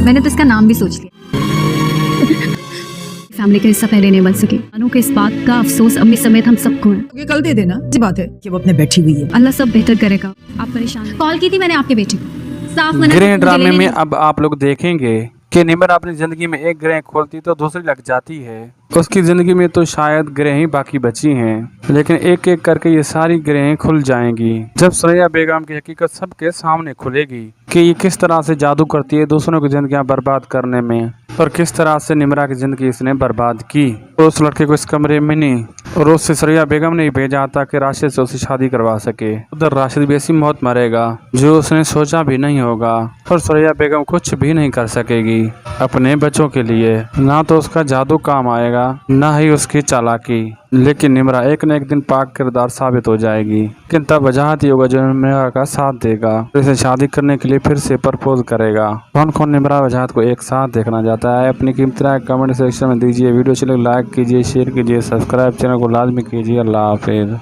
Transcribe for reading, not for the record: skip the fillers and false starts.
मैंने तो इसका नाम भी सोच लिया। फैमिली का हिस्सा पहले नहीं बन सकी। अनु के इस बात का अफसोस अम्मी समेत हम सबको है। ये कल दे देना, ऐसी बात है कि वो अपने बैठी हुई है। अल्लाह सब बेहतर करेगा, आप परेशान। कॉल की थी मैंने आपके बेटे को, साफ मना। ग्रह ड्रामे में अब आप लोग देखेंगे कि निम्रा अपनी जिंदगी में एक ग्रह खोलती तो दूसरी लग जाती है। उसकी जिंदगी में तो शायद ग्रह ही बाकी बची हैं, लेकिन एक एक करके ये सारी ग्रहें खुल जाएंगी जब सुरैया बेगम की हकीकत सबके सामने खुलेगी कि ये किस तरह से जादू करती है दूसरों की जिंदगियां बर्बाद करने में, और किस तरह से निम्रा की जिंदगी इसने बर्बाद की। तो उस लड़के को इस कमरे में नहीं और उससे सुरैया बेगम ने भेजा था कि राशिद से उसे शादी करवा सके। उधर राशिद भी ऐसी मौत मरेगा जो उसने सोचा भी नहीं होगा, और सुरैया बेगम कुछ भी नहीं कर सकेगी अपने बच्चों के लिए। ना तो उसका जादू काम आएगा, ना ही उसकी चालाकी। लेकिन निम्रा एक न एक दिन पाक किरदार साबित हो जाएगी। लेकिन तब वजाहत ही होगा जो निम्रा का साथ देगा, इसे शादी करने के लिए फिर से प्रपोज करेगा। कौन कौन निम्रा वजाहत को एक साथ देखना चाहता है, अपनी कीमती राय कमेंट सेक्शन में दीजिए। वीडियो चले लाइक कीजिए, शेयर कीजिए, सब्सक्राइब चैनल को लाजमी कीजिए। अल्लाह हाफिज।